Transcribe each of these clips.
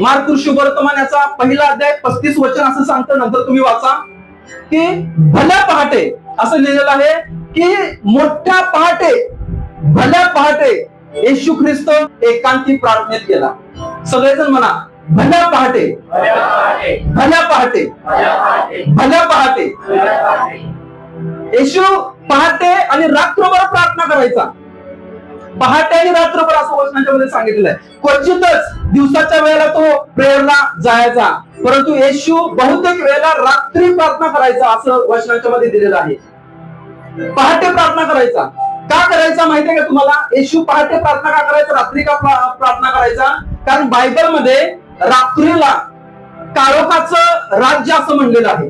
Mark शुभवर्तमान याचा पहिला अध्याय 35 वचन असं सांगतं, नंतर तुम्ही वाचा की भल्या पहाटे असं लिहिलेलं आहे की मोठ्या पहाटे, भल्या पहाटे येशू ख्रिस्त एकांती प्रार्थनेत गेला. सगळेजण म्हणा, भल्या पहाटे, भल्या पहाटे, भल्या पहाटे. येशू पहाटे आणि रात्रभर प्रार्थना करायचा. पहाटे आणि रात्रभर असं वचनाच्या मध्ये सांगितलेलं आहे. क्वचितच दिवसाच्या वेळेला तो प्रेयरला जायचा, परंतु येशू बहुतेक वेळेला रात्री प्रार्थना करायचा असं वचनाच्या मध्ये दिलेलं आहे. पहाटे प्रार्थना करायचा. का करायचा माहितीये का तुम्हाला? येशू पहाटे प्रार्थना का करायचा, रात्री का प्रार्थना करायचा? कारण बायबल मध्ये रात्रीला काळोखाचं राज्य असं म्हणलेलं आहे.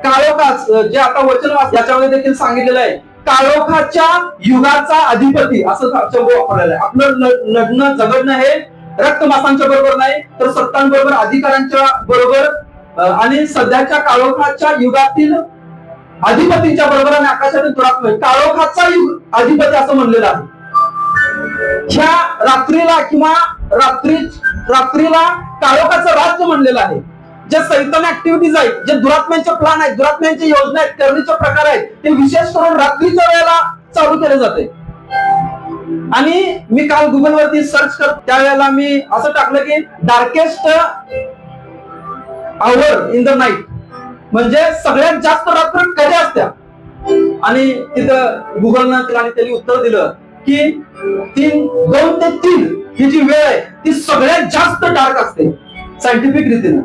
काळोखाच जे आता वचन याच्यामध्ये देखील सांगितलेलं आहे, काळोखाच्या युगाचा अधिपती असं शब्द वापरलेला आहे. आपलं लढणं झगडणं हे रक्तमांसांच्या बरोबर नाही, तर सत्तांबरोबर, अधिकाऱ्यांच्या बरोबर आणि सध्याच्या काळोखाच्या युगातील अधिपतींच्या बरोबर आणि आकाशातील दुरात्मा, काळोखाचा युग अधिपती असं म्हणलेलं आहे. ह्या रात्रीला किंवा रात्रीला काळोखाचं राज्य म्हणलेलं आहे. जे सैतान ऍक्टिव्हिटीज आहेत, जे दुरात्म्यांचे प्लान आहेत, दुरात्म्यांची योजना आहेत, करण्याचे प्रकार आहेत, ते विशेष करून रात्रीच्या वेळेला चालू केले जाते. आणि मी काल गुगल वरती सर्च करत त्यावेळेला मी असं टाकलं की darkest hour in the night, म्हणजे सगळ्यात जास्त रात्र कधी असत्या. आणि तिथं गुगलनं त्यांनी उत्तर दिलं की 2 ते 3 ही जी वेळ आहे ती सगळ्यात जास्त डार्क असते सायंटिफिक रीतीनं.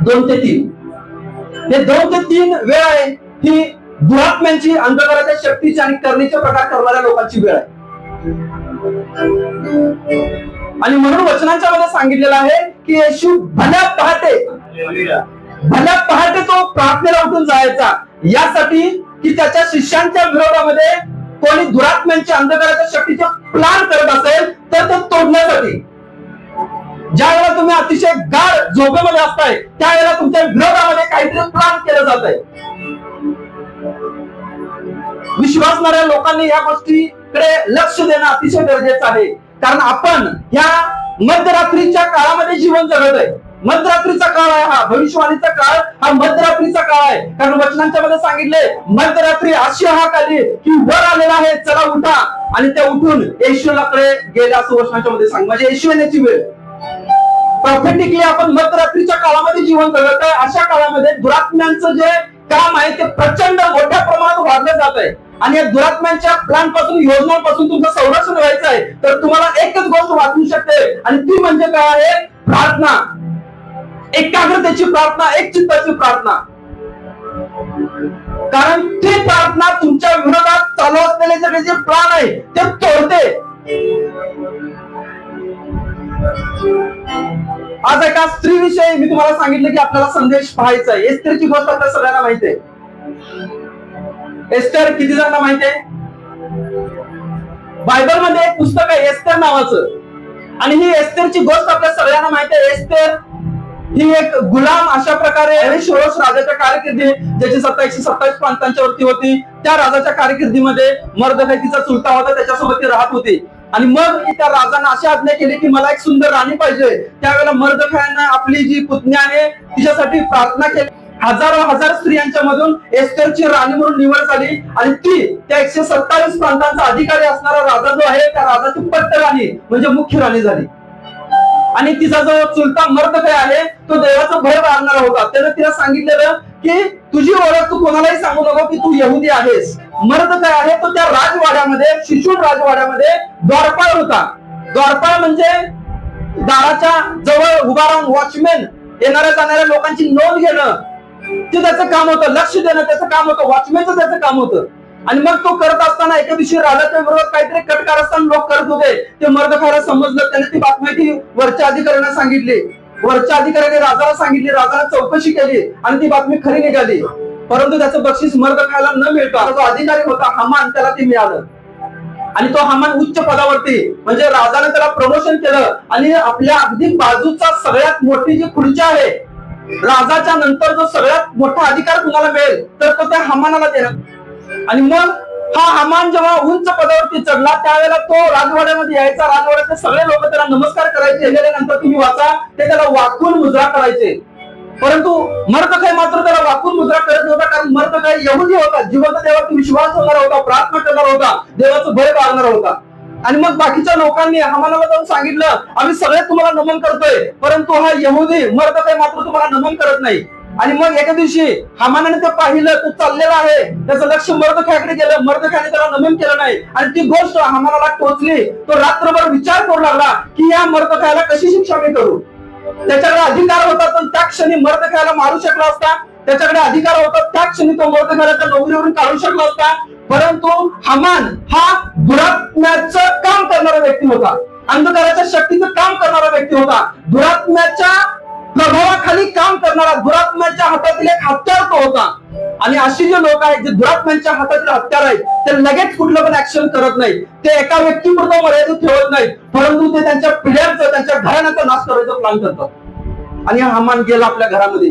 2 ते 3 हे 2 ते 3 वेळ आहे ही दुरात्म्यांची, अंधकाराच्या शक्तीची आणि करण्याचे प्रकार करणाऱ्या लोकांची वेळ आहे. आणि म्हणून वचनांच्या मध्ये सांगितलेलं आहे की येशू भल्या पहाटे तो प्रार्थनेला उठून जायचा, यासाठी की त्याच्या शिष्यांच्या विरोधामध्ये कोणी दुरात्म्यांच्या, अंधकाराच्या शक्तीचे प्लान करत असेल तर ते तोडण्यासाठी. ज्या वेळेला तुम्ही अतिशय गाढ झोपेमध्ये असताय त्यावेळेला तुमच्या विरोधामध्ये काहीतरी प्लान केलं जात आहे. विश्वासणाऱ्या लोकांनी या गोष्टीकडे लक्ष देणं अतिशय गरजेचं आहे, कारण आपण ह्या मध्यरात्रीच्या काळामध्ये जीवन जगत आहे. मध्यरात्रीचा काळ आहे हा, भविष्यवाणीचा काळ हा मध्यरात्रीचा काळ आहे. कारण वचनांच्या मध्ये सांगितले, मध्यरात्री अशी हाक आली की वर आलेला आहे, चला उठा. आणि ते उठून येशूकडे गेले असं वचनाच्या मध्ये सांग, म्हणजे येशू येण्याची वेळ. प्रॉफेटिकली आपण मध्यरात्रीच्या काळामध्ये जीवन जगत आहे. अशा काळामध्ये दुरात्म्यांचं जे काम आहे ते प्रचंड मोठ्या प्रमाणात वाढलं जात आहे. आणि या दुरात्म्यांच्या प्लॅन पासून, योजनांपासून तुमचं संरक्षण व्हायचं आहे तर तुम्हाला एकच गोष्ट वाचू शकते, आणि ती म्हणजे काय आहे? प्रार्थना. एकाग्रतेची प्रार्थना, एक चित्ताची प्रार्थना. कारण ती प्रार्थना तुमच्या विरोधात चालू असलेले सगळे जे प्लॅन आहे ते तोडते. आज एका स्त्रीविषयी मी तुम्हाला सांगितलं की आपल्याला संदेश पाहायचा आहे. एस्तेरची गोष्ट आपल्या सगळ्यांना माहिती आहे. एस्तेर किती जणांना माहिती आहे? बायबल मध्ये एक पुस्तक आहे एस्तेर नावाचं, आणि ही एस्तेरची गोष्ट आपल्या सगळ्यांना माहिती आहे. एस्तेर ही एक गुलाम अशा प्रकारे अहश्वेरोश राजाच्या कारकिर्दीत, ज्याची सत्ता 127 प्रांतांच्या वरती होती, त्या राजाच्या कारकिर्दीमध्ये मर्दखै तिचा चुलता होता, त्याच्यासोबत ती राहत होती. आणि मग त्या राजाने अशी आज्ञा केली की मला एक सुंदर राणी पाहिजे. त्यावेळेला मर्दखैने आपली जी पुतणी आहे तिच्यासाठी प्रार्थना केली. हजार स्त्रियांच्या मधून एस्तेरची राणी म्हणून निवड झाली, आणि ती त्या 127 प्रांतांचा अधिकारी असणारा राजा जो आहे त्या राजाची पट्ट राणी म्हणजे मुख्य राणी झाली. आणि तिचा जो चुलता मर्दखै आहे तो देवाचा भय बाळगणारा होता. त्याने तिला सांगितलेलं की तुझी ओळख तू कोणालाही सांगू नको की तू यहुदी आहेस. मर्दखै आहे तो त्या राजवाड्यामध्ये, शिशूर राजवाड्यामध्ये द्वारपाळ होता. द्वारपाळ म्हणजे दाराच्या जवळ उभा राहून वॉचमॅन, येणाऱ्या जाणाऱ्या लोकांची नोंद घेणं, ते त्याचं काम होतं. लक्ष देणं त्याचं काम होतं. वॉचमॅनचं त्याचं काम होतं. आणि मग तो करत असताना एका दिवशी राजाच्या विरोधात काहीतरी कटकारस्थान लोक करत होते. ते मर्दखैला समजलं. त्याने ती बातमी ती वरच्या अधिकाऱ्यांना सांगितली. वरच्या अधिकाऱ्याने राजाला सांगितली. राजाने चौकशी केली आणि ती बातमी खरी निघाली. परंतु त्याचं बक्षीस मर्दखैला न मिळता जो अधिकारी होता हामान, त्याला ते मिळालं. आणि तो हामान उच्च पदावरती, म्हणजे राजाने त्याला प्रमोशन केलं. आणि आपल्या अगदी बाजूचा सगळ्यात मोठी जी खुर्ची आहे, राजाच्या नंतर जो सगळ्यात मोठा अधिकार तुम्हाला मिळेल तर तो त्या हामानाला देणार. आणि मग हा हामान जेव्हा उंच पदावरती चढला त्यावेळेला तो राजवाड्यामध्ये यायचा, राजवाड्यातले सगळे लोक त्याला नमस्कार करायचे, गेल्यानंतर तुम्ही वाचा ते त्याला वाकून मुद्रा करायचे. परंतु मर्दखय मात्र त्याला वाकून मुद्रा करत नव्हता, कारण मर्दखय यहुदी होता, जिवंत देवाचा विश्वास होणारा होता, प्रार्थना करणारा होता, देवाचं भय बाळगणारा होता. आणि मग बाकीच्या लोकांनी हामानाला जाऊन सांगितलं आम्ही सगळे तुम्हाला नमन करतोय, परंतु हा यहुदी मर्दखय मात्र तुम्हाला नमन करत नाही. आणि मग एका दिवशी हामानाने ते पाहिलं, तो चाललेला आहे, त्याचं लक्ष मर्दखयाकडे गेलं, मर्दखयाने त्याला नमन केलं नाही आणि ती गोष्ट हामानाला टोचली. तो रात्रभर विचार करू लागला की या मर्दखयाला कशी शिक्षा मी करू. त्याच्याकडे अधिकार होता, पण त्या क्षणी मर्दखयाला मारू शकला असता, त्याच्याकडे अधिकार होता, त्या क्षणी तो मर्दखयाला त्या नोकरीवरून काढू शकला असता. परंतु हामान हा दुरात्म्याचं काम करणारा व्यक्ती होता, अंधकाराच्या शक्तीचं काम करणारा व्यक्ती होता, दुरात्म्याच्या प्रभावाखाली काम करणारा, दुरात्म्याच्या हातातील एक हत्यार तो होता. आणि अशी जे लोक आहेत जे दुरात्म्यांच्या हातातील हत्यार आहेत ते लगेच कुठलं पण ऍक्शन करत नाही, ते एका व्यक्तीपुरतं मर्यादित ठेवत नाहीत, परंतु ते त्यांच्या पिढ्यांचं, त्यांच्या घराण्याचा नाश करायचा प्लॅन करतात. आणि हामान गेला आपल्या घरामध्ये,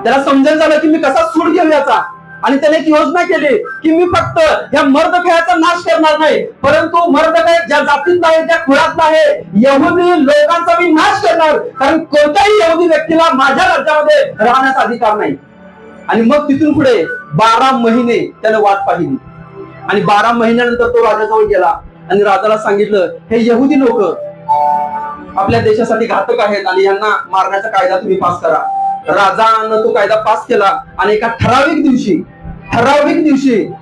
त्याला समजून झालं की मी कसा सूड घेऊ याचा. आणि त्याने एक योजना केली की मी फक्त या मर्दखयाचा नाश करणार नाही, परंतु मर्दखय ज्या जातीतला आहे, ज्या कुळातला आहे, यहुदी लोकांचा मी नाश करणार, कारण कोणत्याही यहुदी व्यक्तीला माझ्या राज्यामध्ये राहण्याचा अधिकार नाही. आणि मग तिथून पुढे 12 महिने त्याने वाट पाहिली. आणि 12 महिन्यानंतर तो राजाजवळ गेला आणि राजाला सांगितलं, हे यहुदी लोक आपल्या देशासाठी घातक आहेत आणि यांना मारण्याचा कायदा तुम्ही पास करा. राजानं तो कायदा पास केला आणि एका ठराविक दिवशी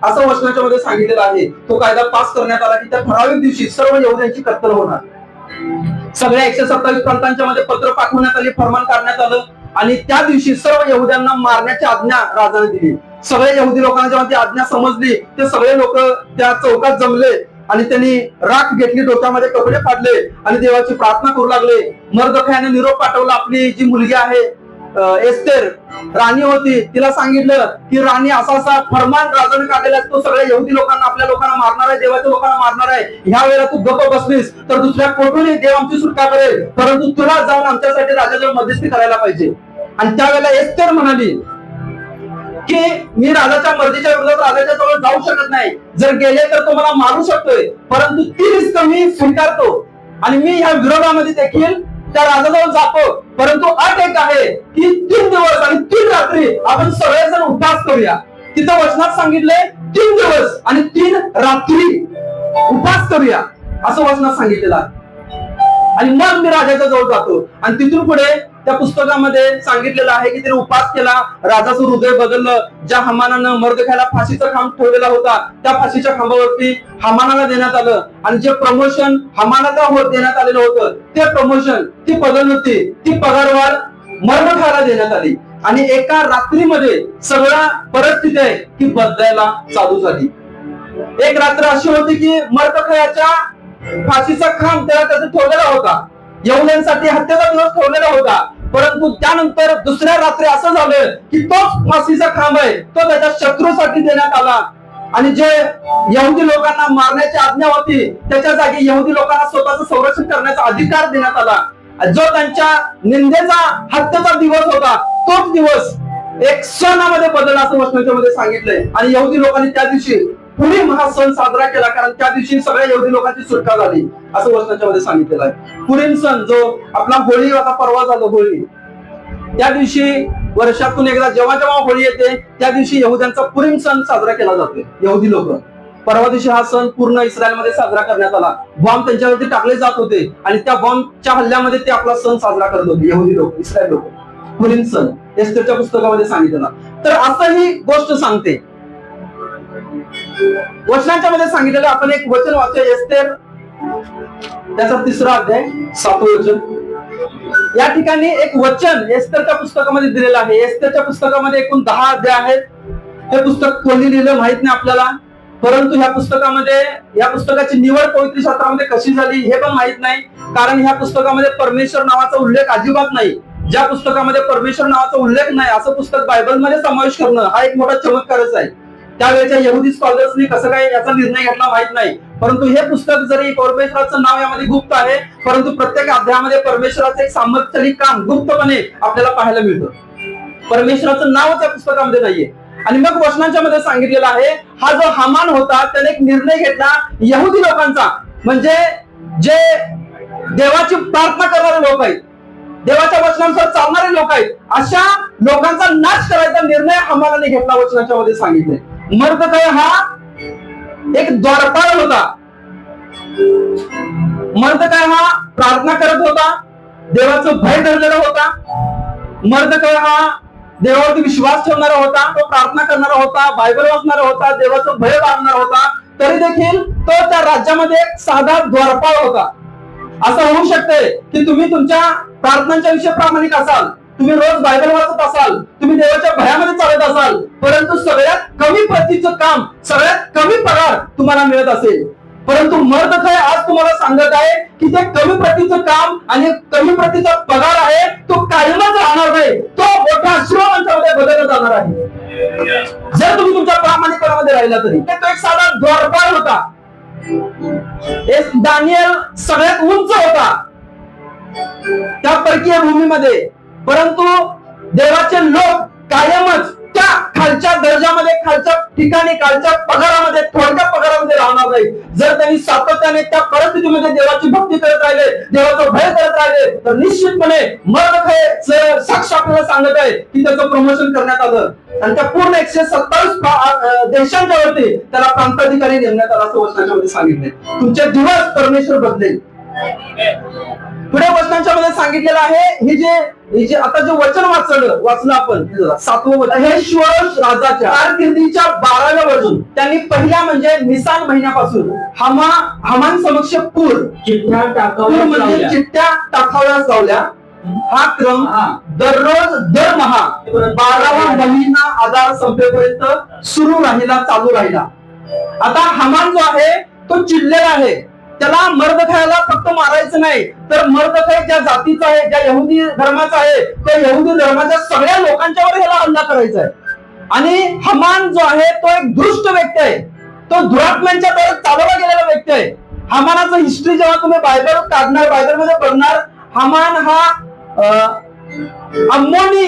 असं वचनाच्या मध्ये सांगितलेलं आहे, तो कायदा पास करण्यात आला की त्या ठराविक दिवशी सर्व यहुद्यांची कत्तल होणार. सगळ्या 127 प्रांतांच्या मध्ये पत्र पाठवण्यात आले, फरमान काढण्यात आलं आणि त्या दिवशी सर्व यहुद्यांना मारण्याची आज्ञा राजाने दिली. सगळे यहुदी लोकांना जेव्हा ती आज्ञा समजली ते सगळे लोक त्या चौकात जमले आणि त्यांनी राख घेतली, डोक्यामध्ये कपडे फाडले आणि देवाची प्रार्थना करू लागले. मर्दखयाने निरोप पाठवला, आपली जी मुलगी आहे एस्तेर राणी होती, तिला सांगितलं की राणी असा फरमान राजाने काढलेला आहे, तो सगळ्या यहुदी लोकांना, आपल्या लोकांना मारणार आहे, देवाच्या लोकांना मारणार आहे. ह्या वेळेला तू गप्प बसलीस तर दुसऱ्या कोठूनही देव आमची सुटका करेल, परंतु तुला जाऊन आमच्यासाठी राजाजवळ मध्यस्थी करायला पाहिजे. आणि त्यावेळेला एस्तेर म्हणाली की मी राजाच्या मर्जीच्या विरोधात राजाच्या जवळ जाऊ शकत नाही, जर गेले तर तो मला मारू शकतोय, परंतु ती रिस्क मी स्वीकारतो आणि मी ह्या विरोधामध्ये देखील त्या राजाजवळ जातो. परंतु अट एक आहे की 3 दिवस आणि 3 रात्री आपण सगळेजण उपवास करूया. तिथं वचनात सांगितलंय 3 दिवस आणि 3 रात्री उपवास करूया असं वचनात सांगितलेलं आहे. आणि मग मी राजाच्या जवळ जातो. आणि तिथून पुढे त्या पुस्तकामध्ये सांगितलेलं आहे की त्याने उपवास केला, राजाचं हृदय बदललं. ज्या हामानानं मर्दखयाला फाशीचा खांब ठेवलेला होता त्या फाशीच्या खांबावरती हामानाला देण्यात आलं. आणि जे प्रमोशन हामानाला देण्यात आलेलं होतं ते प्रमोशन, ती पदोन्नती, ती पगारवाढ मर्दखयाला देण्यात आली. आणि एका रात्रीमध्ये सगळ्या परिस्थिती आहे ती बदलायला चालू झाली. एक रात्र अशी होती की मर्दखयाच्या फाशीचा खांब त्याचा ठेवलेला होता, यहुद्यांसाठी हत्येचा दिवस ठेवलेला होता. परंतु त्यानंतर दुसऱ्या रात्री असं झालं की तोच फाशीचा खांब आहे तो त्याच्या शत्रूसाठी देण्यात आला. आणि जे यहुदी लोकांना मारण्याची आज्ञा होती त्याच्या जागी यहुदी लोकांना स्वतःचं संरक्षण करण्याचा अधिकार देण्यात आला. जो त्यांच्या निंदेचा हत्येचा दिवस होता तोच दिवस एक सणामध्ये बदलला असं वचनाच्या मध्ये सांगितलंय. आणि यहुदी लोकांनी त्या दिवशी पुरीम हा सण साजरा केला, कारण त्या दिवशी सगळ्या यहुदी लोकांची सुटका झाली असं वचनाच्या मध्ये सांगितलेलं आहे. पुरीम सण जो आपला होळी, आता परवा झालं होळी, त्या दिवशी वर्षातून एकदा जेव्हा जेव्हा होळी येते त्या दिवशी यहुद्यांचा पुरीम सण साजरा केला जातो. यहुदी लोक परवा दिवशी हा सण पूर्ण इस्रायलमध्ये साजरा करण्यात आला. बॉम्ब त्यांच्यावरती टाकले जात होते आणि त्या बॉम्बच्या हल्ल्यामध्ये ते आपला सण साजरा करत होते यहुदी लोक, इस्रायल लोक. पुरीम सण एस्तेरच्या पुस्तकामध्ये सांगितलं. तर असं ही गोष्ट सांगते वचनांच्या मध्ये सांगितलेलं. आपण एक वचन वाचूया, एस्तेर त्याचा 3रा अध्याय 7वं वचन. या ठिकाणी एक वचन एस्तेरच्या पुस्तकामध्ये दिलेलं आहे. एस्तेरच्या पुस्तकामध्ये एकूण 10 अध्याय आहेत. हे पुस्तक कोणी लिहिलं माहित नाही आपल्याला, परंतु ह्या पुस्तकामध्ये, या पुस्तकाची निवड पवित्र शास्त्रामध्ये कशी झाली हे पण माहित नाही, कारण ह्या पुस्तकामध्ये परमेश्वर नावाचा उल्लेख अजिबात नाही. ज्या पुस्तकामध्ये परमेश्वर नावाचा उल्लेख नाही असं पुस्तक बायबलमध्ये समावेश करणं हा एक मोठा चमत्कारच आहे. त्यावेळेच्या यहुदी स्कॉलर्सनी कसं काय याचा निर्णय घेतला माहित नाही, परंतु हे पुस्तक जरी परमेश्वराचं नाव यामध्ये गुप्त आहे, परंतु प्रत्येक अध्यायामध्ये परमेश्वराचं एक सामर्थ्यशाली काम गुप्तपणे आपल्याला पाहायला मिळतं. परमेश्वराचं नावच या पुस्तकामध्ये नाहीये. आणि मग वचनांच्या मध्ये सांगितलेला आहे, हा जो हामान होता त्याने एक निर्णय घेतला, यहुदी लोकांचा, म्हणजे जे देवाची प्रार्थना करणारे लोक आहेत, देवाच्या वचनानुसार चालणारे लोक आहेत, अशा लोकांचा नाश करायचा निर्णय हामानाने घेतला. वचनाच्या मध्ये सांगितले मर्दखय हा एक द्वारपाल होता. मर्दखय हा प्रार्थना करत होता, देवाचं भय धरलेला होता. मर्दखय हा देवावरती विश्वास ठेवणारा होता, तो प्रार्थना करणारा होता, बायबल वाचणारा होता, देवाचं भय बाळगणारा होता. तरी देखील तो त्या राज्यामध्ये एक साधा द्वारपाल होता. असं होऊ शकते की तुम्ही तुमच्या प्रार्थनांच्या विषयी प्रामाणिक असाल, तुम्ही रोज बायबल वाचत असाल, तुम्ही देवाच्या भयामध्ये चालत असाल, परंतु सगळ्यात कमी प्रतीचं काम, सगळ्यात कमी पगार तुम्हाला मिळत असेल. परंतु मर्दखय आज तुम्हाला सांगत आहे की ते कमी प्रतीचं काम आणि कमी प्रतीचा पगार आहे, तो कायमच राहणार नाही, तो मोठ्या श्रीमंतामध्ये बदलला जाणार आहे जर तुम्ही तुमच्या प्रामाणिकपणामध्ये राहिला तरी. तो एक साधा द्वारपाल होता. दानिएल सगळ्यात उंच होता त्या परकीय भूमीमध्ये, परंतु देवाचे लोक कायमच त्या खालच्या दर्जामध्ये, खालच्या ठिकाणी, खालच्या पगारामध्ये, थोडक्या पगारामध्ये राहणार नाही. जर त्यांनी सातत्याने त्या परिस्थितीमध्ये देवाची भक्ती करत राहिले, देवाचं भय करत राहिले, तर निश्चितपणे मर्दखय साक्ष आपल्याला सांगत आहे की त्याचं प्रमोशन करण्यात आलं आणि त्या पूर्ण 127 देशांच्या वरती त्याला प्रांताधिकारी नेमण्यात आला, असं वचनाच्या मध्ये सांगितले. तुमचे दिवस परमेश्वर बदलेल. पुढे वचनांच्या मध्ये सांगितलेलं आहे, हे जे आता जे वचन वाचलं आपण 7वं वचन, हे शोरश राजाच्या कारकिर्दीच्या 12व्या वर्षी त्यांनी पहिल्या म्हणजे निसान महिन्यापासून हामान समक्ष चिठ्ठ्या टाकाव्या लावल्या. हा क्रम दररोज दरमहा 12वा महिना आधार संपेपर्यंत सुरू राहिला, चालू राहिला. आता हामान जो आहे तो चिडलेला आहे. त्याला मर्दखयाला फक्त मारायचं नाही, तर मर्दखय ज्या जातीचा आहे, ज्या यहुदी धर्माचा आहे, त्या यहुदी धर्माच्या सगळ्या लोकांच्यावर याला हल्ला करायचा आहे. आणि हामान जो आहे तो एक दुष्ट व्यक्ती आहे, तो दुरात्म्यांच्या द्वारे चालवला गेलेला व्यक्ती आहे. हामानाचं हिस्ट्री जेव्हा तुम्ही बायबल काढणार, बायबल मध्ये पडणार, हामान हा अम्मोनी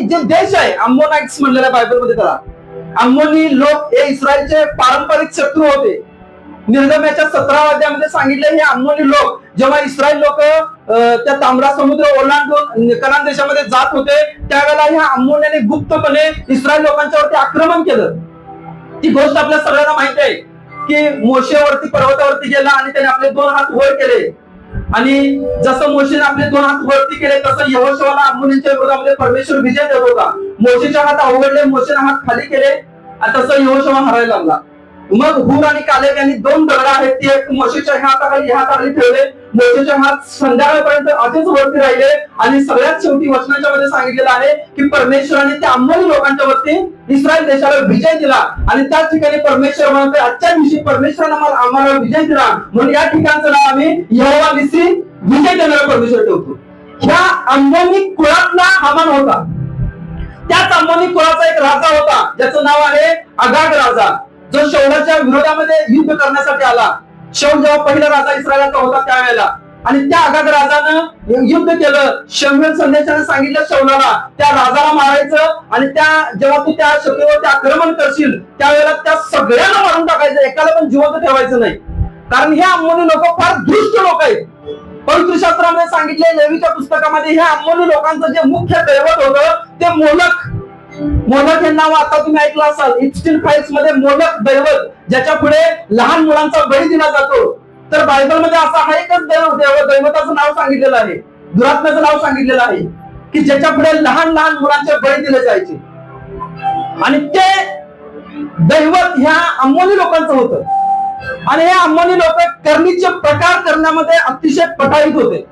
जे देश आहे, अम्मोनाइट्स म्हणलेला बायबल मध्ये त्याला. अम्मोनी लोक हे इस्रायलचे पारंपरिक शत्रू होते. निर्गमनाच्या 17व्या अध्यायामध्ये सांगितले, हे अम्मोनी लोक जेव्हा इस्रायल लोक त्या तांबडा समुद्र ओलांडून कनान देशामध्ये जात होते, त्यावेळेला ह्या अम्मोन्याने गुप्तपणे इस्रायल लोकांच्यावरती आक्रमण केलं. ती गोष्ट आपल्या सगळ्यांना माहिती आहे की मोशेवरती पर्वतावरती गेला आणि त्याने आपले 2 हात वर केले, आणि जसं मोशेने आपले 2 हात वरती केले तसं यहोशुआला अम्मोनीच्या विरोधामध्ये परमेश्वर विजय देत होता. मोशेचे हात अवघडले, मोशेने हात खाली केले, आणि तसं यहोशुआ हरायला लागला. मग हूर आणि कालेब यांनी 2 दगड आहेत, ते एक मोशेच्या हाताखाली ठेवले. मोशेचे हात संध्याकाळपर्यंत असेच वरती राहिले, आणि सगळ्यात शेवटी वचनाच्या मध्ये सांगितलेलं आहे की परमेश्वराने त्या अम्मोनी लोकांच्या वरती इस्रायल देशाला विजय दिला. आणि त्याच ठिकाणी परमेश्वर म्हणतो, आजच्या दिवशी परमेश्वराने आम्हाला विजय दिला, म्हणून या ठिकाणचं नाव आम्ही यहोवा निसी, विजय देणारा परमेश्वर ठेवतो. ह्या अम्मोनी कुळातला हामान होता. त्याच अम्मोनी कुळाचा एक राजा होता, ज्याचं नाव आहे अगाग राजा, जो शौलाच्या विरोधामध्ये युद्ध करण्यासाठी आला. शौल जेव्हा पहिला राजा इस्रायलचा होता त्यावेळेला, आणि त्या अगाग राजानं युद्ध केलं. शमूएल संदेशाने सांगितलं शौलाला त्या राजाला मारायचं, आणि जेव्हा तू त्या शत्रूवरती आक्रमण करशील त्यावेळेला त्या सगळ्यांना मारून टाकायचं, एकाला पण जिवंत ठेवायचं नाही, कारण हे अम्मोनी लोक फार दुष्ट लोक आहेत. पवित्र शास्त्रामध्ये सांगितले, लेवीच्या पुस्तकामध्ये ह्या अम्मोनी लोकांचं जे मुख्य दैवत होतं ते मोलक हे नाव आता तुम्ही ऐकलं असाल. 16 फाइल्स मध्ये मोलक दैवत, ज्याच्या पुढे लहान मुलांचा बळी दिला जातो. तर बायबल मध्ये असा हा एकच दैवताचं नाव सांगितलेलं आहे, दुरात्म्याचं नाव सांगितलेलं आहे की ज्याच्या पुढे लहान लहान मुलांचे बळी दिले जायचे. आणि ते दैवत ह्या अम्मोनी लोकांचं होतं. आणि हे अम्मोनी लोक करणीचे प्रकार करण्यामध्ये अतिशय पटाईत होते.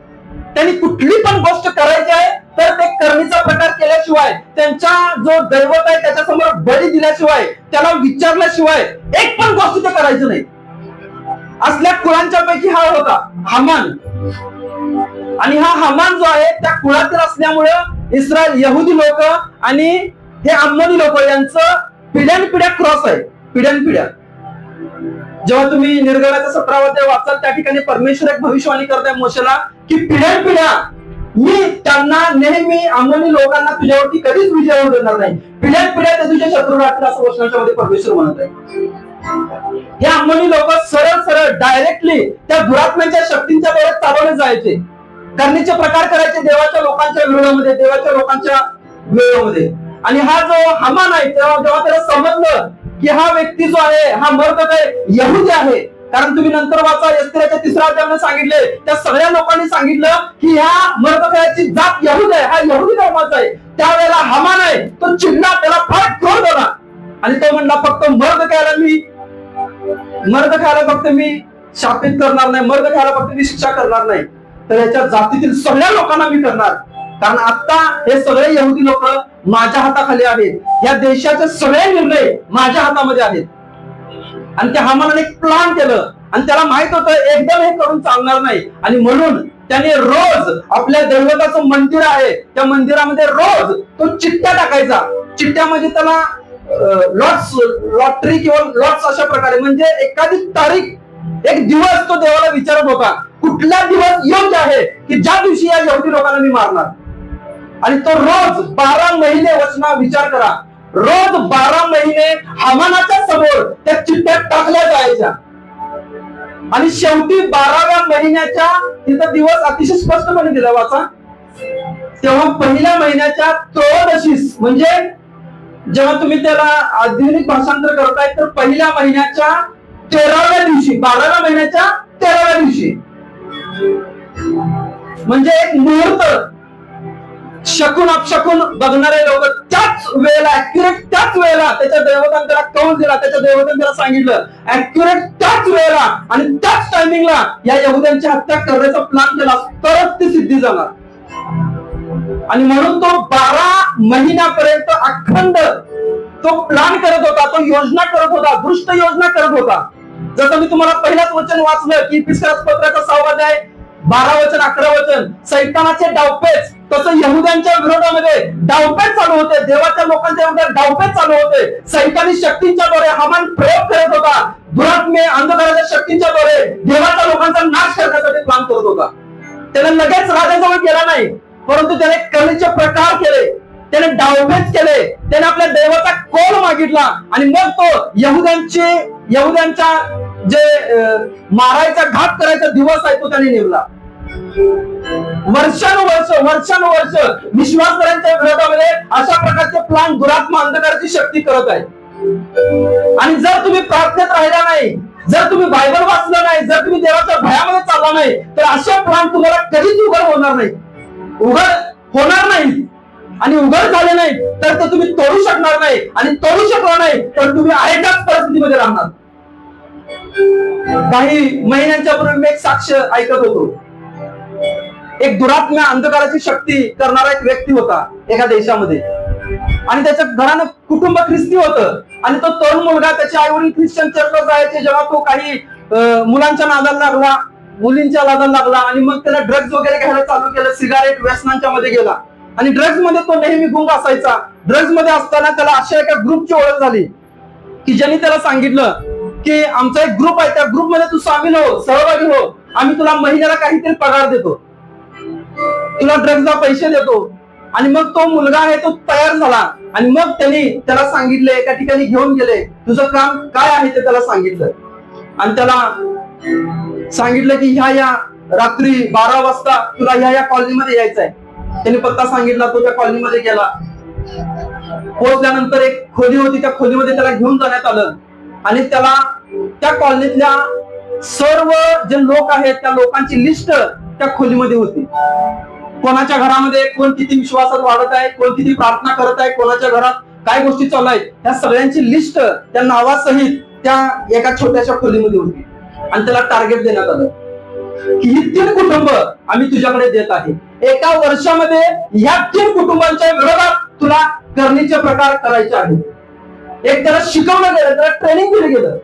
त्यांनी कुठली पण गोष्ट करायची आहे तर ते करणीचा प्रकार केल्याशिवाय, त्यांचा जो दैवत आहे त्याच्यासमोर बळी दिल्याशिवाय, त्याला विचारल्याशिवाय एक पण गोष्ट ते करायचं नाही. असल्या कुळांच्या पैकी हा होता हामान. आणि हा हामान जो आहे त्या कुळातील असल्यामुळे इस्रायल यहुदी लोक आणि हे अम्मोनी लोक यांचं पिढ्यानपिढ्या क्रॉस आहे, पिढ्यानपिढ्या. जेव्हा तुम्ही निर्गमनाच्या 17वा अध्याय वाचाल त्या ठिकाणी परमेश्वर एक भविष्यवाणी करताय मोशेला की पिढ्यानपिढ्या मी त्यांना नेहमी अंमली लोकांना तुझ्यावरती कधीच विजय होऊ देणार नाही, पिढ्यान पिढ्या ते तुझे शत्रू राहतील, असं वचनाच्या मध्ये परमेश्वर म्हणत आहे. हे अंमली लोक सरळ सरळ डायरेक्टली त्या दुरात्म्यांच्या शक्तींच्या द्वारे चालवले जायचे, करणीचे प्रकार करायचे देवाच्या लोकांच्या विरोधामध्ये, देवाच्या लोकांच्या विरोधामध्ये. आणि हा जो हामान आहे, जेव्हा त्याला समजलं की हा व्यक्ती जो आहे हा मर्दकय यहुदी आहे, कारण तुम्ही नंतर वाचा एस्तेरच्या 3ऱ्या अध्यायामध्ये सांगितले, त्या सगळ्या लोकांनी सांगितलं की ह्या मर्दकयाची जात यहूद आहे, हा यहुदी धर्माचा आहे. त्यावेळेला हामान आहे तो चिडला, त्याला फार क्रोध आला आणि तो म्हणला फक्त मर्दकयाला फक्त मी शापित करणार नाही, मर्दकयाला फक्त मी शिक्षा करणार नाही, तर याच्या जातीतील सगळ्या लोकांना मी करणार. कारण आता हे सगळे यहुदी लोक माझ्या हाताखाली आहेत, या देशाचे सगळे निर्णय माझ्या हातामध्ये आहेत. आणि त्या हामानाने एक प्लॅन केलं आणि त्याला माहित होतं एकदम हे करून चालणार नाही, आणि म्हणून त्याने रोज आपल्या दैवताचं मंदिर आहे त्या मंदिरामध्ये रोज तो चिठ्ठ्या टाकायचा. चिठ्ठ्या म्हणजे त्याला लॉटरी किंवा लॉट्स अशा प्रकारे, म्हणजे एखादी तारीख, एक दिवस तो देवाला विचारत होता कुठला दिवस योग्य आहे की ज्या दिवशी या यहुदी लोकांना मी मारणार. आणि तो रोज 12 महिने वचना विचार करा, रोज 12 महिने हामानाच्या समोर त्या चिठ्ठ्या टाकल्या जायच्या. आणि शेवटी 12व्या महिन्याच्या तिथं दिवस अतिशय स्पष्टपणे दिला वाचा, तेव्हा पहिल्या महिन्याच्या 13शीस, म्हणजे जेव्हा तुम्ही त्याला आधुनिक भाषांतर करताय तर पहिल्या महिन्याच्या 13व्या दिवशी, 12व्या महिन्याच्या 13व्या दिवशी, म्हणजे एक मुहूर्त, शकून अपशकून बघणारे लोक त्याच वेळेला, ऍक्युरेट त्याच वेळेला त्याच्या दैवताने त्याला कौल दिला, त्याच्या दैवताने त्याला सांगितलं ऍक्युरेट त्याच वेळेला आणि त्याच टायमिंगला या यहुद्यांची हत्या करण्याचा प्लॅन केला तरच ती सिद्धी जाणार. आणि म्हणून तो 12 महिन्यापर्यंत अखंड तो प्लॅन करत होता, तो योजना करत होता, दृष्ट योजना करत होता. जसं मी तुम्हाला पहिल्याच वचन वाचलं की इफिसियन्स पत्राचा 6वा अध्याय 12 वचन 11 वचन, सैतानाचे डावपेच, तसं यहुद्यांच्या विरोधामध्ये डावपेच चालू होते, देवाच्या लोकांच्या विरोधात डावपेच चालू होते. सैतानी शक्तींच्या द्वारे हामान प्रयोग करत होता, दुरात्मे अंधकाराच्या शक्तींच्या द्वारे देवाच्या लोकांचा नाश करण्यासाठी प्लॅन करत होता. त्याने लगेच राजाजवळ गेला नाही, परंतु त्याने कलेचे प्रकार केले, त्याने डावपेच केले, त्याने आपल्या देवाचा कौल मागितला आणि मग तो यहुद्यांच्या जे मारायचा घात करायचा दिवस आहे तो त्याने निवडला. वर्षानुवर्ष विश्वासकरांच्या विरोधामध्ये अशा प्रकारचे प्लॅन दुरात्मा अंधकाराची शक्ती करत आहे. आणि जर तुम्ही प्रार्थनेत राहिला नाही, जर तुम्ही बायबल वाचलं नाही, जर तुम्ही देवाच्या भयामध्ये चालला नाही, तर अशा प्लॅन तुम्हाला कधीच उघड होणार नाही, उघड होणार नाही. आणि उघड झाले नाही तर ते तुम्ही तोडू शकणार नाही, आणि तोडू शकणार नाही तर तुम्ही आहे त्याच परिस्थितीमध्ये राहणार. काही महिन्यांच्या पूर्वी मी एक साक्ष ऐकत होतो. एक दुरात्म्या अंधकाराची शक्ती करणारा एक व्यक्ती होता एका देशामध्ये, आणि त्याच्या घरानं कुटुंब ख्रिस्ती होतं, आणि तो तरुण मुलगा, त्याचे आई वडील ख्रिश्चन चर्चला जायचे. जेव्हा तो काही मुलांच्या नादाला लागला, मुलींच्या नादाला लागला, आणि मग त्याला ड्रग्ज वगैरे घ्यायला चालू केलं, सिगारेट व्यसनांच्या मध्ये गेला, आणि ड्रग्ज मध्ये तो नेहमी गुंग असायचा. ड्रग्ज मध्ये असताना त्याला अशा एका ग्रुपची ओळख झाली की ज्यांनी त्याला सांगितलं की आमचा एक ग्रुप आहे, त्या ग्रुप मध्ये तू सामील हो, सहभागी हो, आम्ही तुला महिन्याला काहीतरी पगार देतो, तुला ड्रग्जला पैसे देतो. आणि मग तो मुलगा आहे तो तयार झाला, आणि मग त्यांनी त्याला सांगितले, एका ठिकाणी घेऊन गेले, तुझं काम काय आहे ते त्याला सांगितलं, आणि त्याला सांगितलं की ह्या रात्री 12 वाजता तुला ह्या कॉलनीमध्ये यायचं आहे. त्यांनी पत्ता सांगितला, तो त्या कॉलनीमध्ये गेला. पोहोचल्यानंतर एक खोली होती, त्या खोलीमध्ये त्याला घेऊन जाण्यात आलं, आणि त्याला त्या कॉलनीतल्या सर्व जे लोक आहेत त्या लोकांची लिस्ट त्या खोलीमध्ये होती. कोणाच्या घरामध्ये कोण किती विश्वासात वाढत आहे, कोण किती प्रार्थना करत आहे, कोणाच्या घरात काय गोष्टी चालू आहेत, त्या सगळ्यांची लिस्ट त्या नावासहित त्या एका छोट्याशा खोलीमध्ये होती. आणि त्याला टार्गेट देण्यात आलं की ही 3 कुटुंब आम्ही तुझ्याकडे देत आहे, एका वर्षामध्ये ह्या 3 कुटुंबांच्या विरोधात तुला करणीचे प्रकार करायचे आहेत. एक त्याला शिकवलं गेलं, त्याला ट्रेनिंग दिलं गेलं,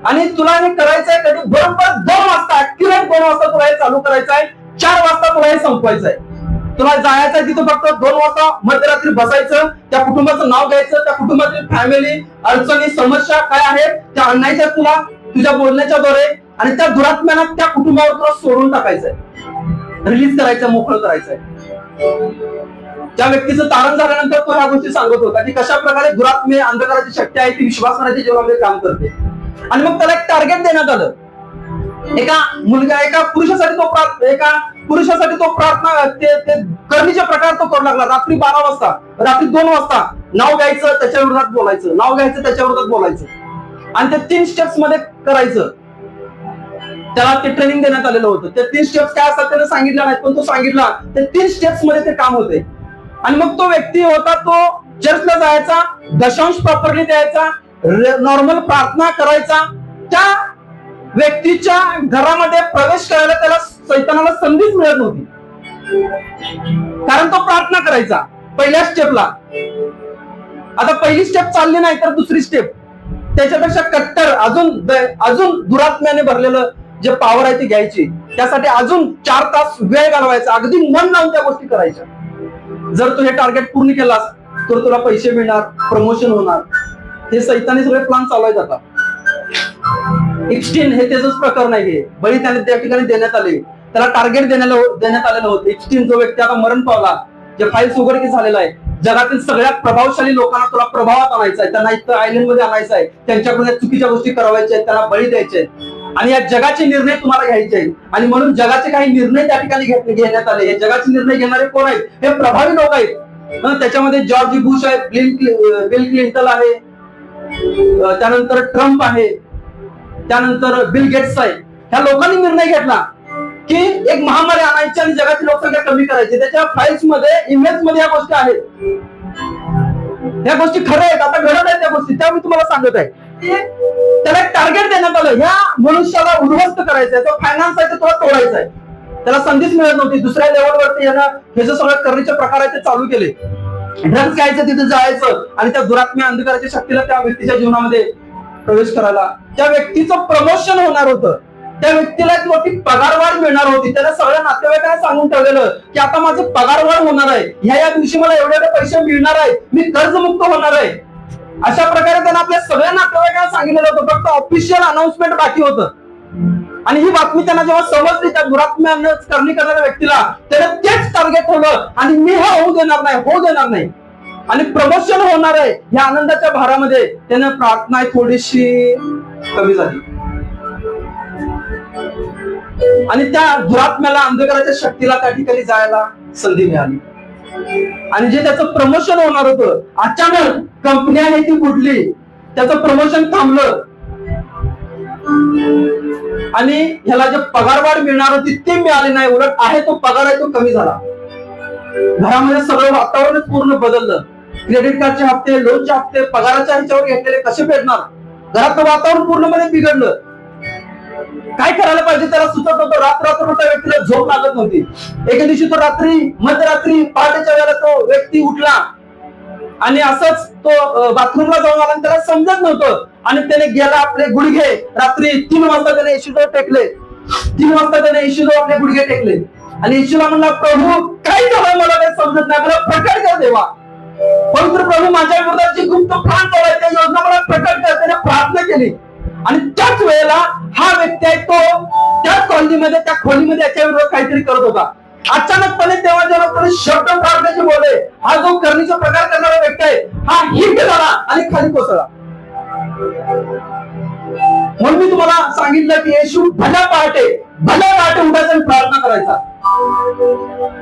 आणि तुला हे करायचंय कधी बरोबर 2 वाजता, ऍक्युरेट 2 वाजता तुला हे चालू करायचं आहे, 4 वाजता तुला हे संपवायचं आहे. तुला जायचं आहे तिथं फक्त 2 वाजता मध्यरात्री बसायचं, त्या कुटुंबाचं नाव घ्यायचं, त्या कुटुंबातील फॅमिली अडचणी समस्या काय आहेत त्या आणायच्या तुला तुझ्या बोलण्याच्या द्वारे, आणि त्या दुरात्म्यांना त्या कुटुंबावर तुला सोडून टाकायचंय, रिलीज करायचं, मोकळं करायचंय. त्या व्यक्तीचं तारण झाल्यानंतर तो ह्या गोष्टी सांगत होता की कशा प्रकारे दुरात्मे अंधकाराची शक्ती आहे ती विश्वासणाच्या जीवनामध्ये काम करते. आणि मग त्याला एक टार्गेट देण्यात आलं. एका पुरुषासाठी तो प्रार्थना ते करणीचे प्रकार तो करू लागला. रात्री 12 वाजता, रात्री 2 वाजता नाव घ्यायचं, त्याच्या विरोधात बोलायचं, नाव घ्यायचं, त्याच्या विरोधात बोलायचं, आणि ते 3 स्टेप्स मध्ये करायचं. त्याला ते ट्रेनिंग देण्यात आलेलं होतं. ते 3 स्टेप्स काय असतात त्याने सांगितलं नाहीत, पण तो सांगितला ते 3 स्टेप्स मध्ये ते काम होते. आणि मग तो व्यक्ती होता तो चर्चला जायचा, दशांश प्रॉपरली द्यायचा, नॉर्मल प्रार्थना करायचा. त्या व्यक्तीच्या घरामध्ये प्रवेश करायला त्याला शैतानाला संधीच मिळत नव्हती, कारण तो प्रार्थना करायचा पहिल्या स्टेपला. आता पहिली स्टेप चालली नाही तर दुसरी स्टेप त्याच्यापेक्षा कट्टर अजून दुरात्म्याने भरलेलं जे पॉवर आहे ती घ्यायची. त्यासाठी अजून 4 तास वेळ घालवायचा, अगदी मन लावून त्या गोष्टी करायच्या. जर तू हे टार्गेट पूर्ण केलास तर तुला पैसे मिळणार, प्रमोशन होणार. हे सैतानी सगळे प्लॅन चालवायचे. आता इप्स्टीन हे त्याच प्रकरण आहे. बळी त्याने त्या ठिकाणी देण्यात आले, त्याला टार्गेट देण्यात आलेलं होतं. इप्स्टीन जो व्यक्ती आता मरण पावला, जे फाईल्स उघडकीस झालेला आहे, जगातील सगळ्यात प्रभावशाली लोकांना तुला प्रभावात आणायचं आहे, त्यांना इथं आयलंड मध्ये आणायचं आहे, त्यांच्याकडून चुकीच्या गोष्टी करावायच्या आहेत, त्यांना बळी द्यायचे आहेत, आणि या जगाचे निर्णय तुम्हाला घ्यायचे आहेत. आणि म्हणून जगाचे काही निर्णय त्या ठिकाणी घेण्यात आले. हे जगाचे निर्णय घेणारे कोण आहेत? हे प्रभावी लोक आहेत. त्याच्यामध्ये जॉर्ज बुश आहे, बिल क्लिंटन आहे, त्यानंतर ट्रम्प आहे, त्यानंतर बिल गेट्स आहे. ह्या लोकांनी निर्णय घेतला की एक महामारी आणायची आणि जगाची लोकसंख्या कमी करायची. त्याच्या फाईल्स मध्ये, इमेज मध्ये या गोष्टी आहेत. ह्या गोष्टी खऱ्या आहेत, आता घडत आहेत त्या गोष्टी, त्या मी तुम्हाला सांगत आहे. त्याला एक टार्गेट देण्यात आलं, ह्या मनुष्याला उद्ध्वस्त करायचंय, तो फायनान्स आहे तो तोडायचा आहे. त्याला संधीच मिळत नव्हती. दुसऱ्या लेवलवरती यानं हे जे सगळं करण्याचे प्रकार आहे ते चालू केले. ड्रग्ज घ्यायचं, तिथे जायचं आणि त्या दुरात्म्या अंधकाराच्या शक्तीला त्या व्यक्तीच्या जीवनामध्ये प्रवेश करायला. त्या व्यक्तीचं प्रमोशन होणार होतं, त्या व्यक्तीला एक मोठी पगारवाढ मिळणार होती. त्याला सगळ्या नातेवाईकांना सांगून ठेवलेलं की आता माझं पगारवाढ होणार आहे, ह्या दिवशी मला एवढे पैसे मिळणार आहेत, मी कर्जमुक्त होणार आहे. अशा प्रकारे त्यानं आपल्या सगळ्या नातेवाईकांना सांगितलेलं होतं. फक्त ऑफिशियल अनाउन्समेंट बाकी होतं. आणि ही बातमी त्यांना जेव्हा समजली त्या दुरात्म्यानं करणी करणाऱ्या व्यक्तीला, त्याने तेच टार्गेट ठेवलं आणि मी हे होऊ देणार नाही आणि प्रमोशन होणार आहे. या आनंदाच्या भारामध्ये त्याने प्रार्थना थोडीशी कमी झाली आणि त्या दुरात्म्याला, अंधकाराच्या शक्तीला त्या ठिकाणी जायला संधी मिळाली. आणि जे त्याचं प्रमोशन होणार होतं, अचानक कंपनी आहे ती बुडली, त्याचं प्रमोशन थांबलं आणि ह्याला जे पगारवाढ मिळणार होती ती मिळाली नाही. उलट आहे तो पगार आहे तो कमी झाला. घरामध्ये सगळं वातावरण पूर्ण बदललं. क्रेडिट कार्डचे हप्ते, लोनचे हप्ते, पगाराच्या ह्याच्यावर घेतलेले कसे फेडणार? घरातलं वातावरण पूर्णपणे बिघडलं. काय करायला पाहिजे त्याला सुचत होतं. रात्र त्या व्यक्तीला झोप लागत नव्हती. एके दिवशी तो मध्यरात्री पहाटेच्या वेळेला तो व्यक्ती उठला आणि असंच तो बाथरूमला जाऊन आला आणि त्याला समजत नव्हतं. आणि त्याने गेला आपले गुडघे, रात्री 3 वाजता त्याने येशूजवळ टेकले. 3 वाजता त्याने येशूजवळ आपले गुडघे टेकले आणि येशूला म्हणला, प्रभू काय झालं मला काही समजत नाही, मला प्रकट कर देवा. पवित्र प्रभू, माझ्या विरोधात जी गुप्त प्लान चालू आहे त्या योजना मला प्रकट कर. त्याने प्रार्थना केली आणि त्याच वेळेला हा व्यक्ती आहे तो त्याच कॉलनीमध्ये, त्या खोलीमध्ये याच्या विरोधात काहीतरी करत होता. अचानकपणे तेव्हा जेव्हा कोणी शब्द प्रार्थनेचे बोलले, हा जो करणीचा प्रकार करणारा व्यक्ती आहे हा हिट झाला आणि खाली कोसळला. म्हणून मी तुम्हाला सांगितलं की येशू भल्या पहाटे उठायचा आणि प्रार्थना करायचा.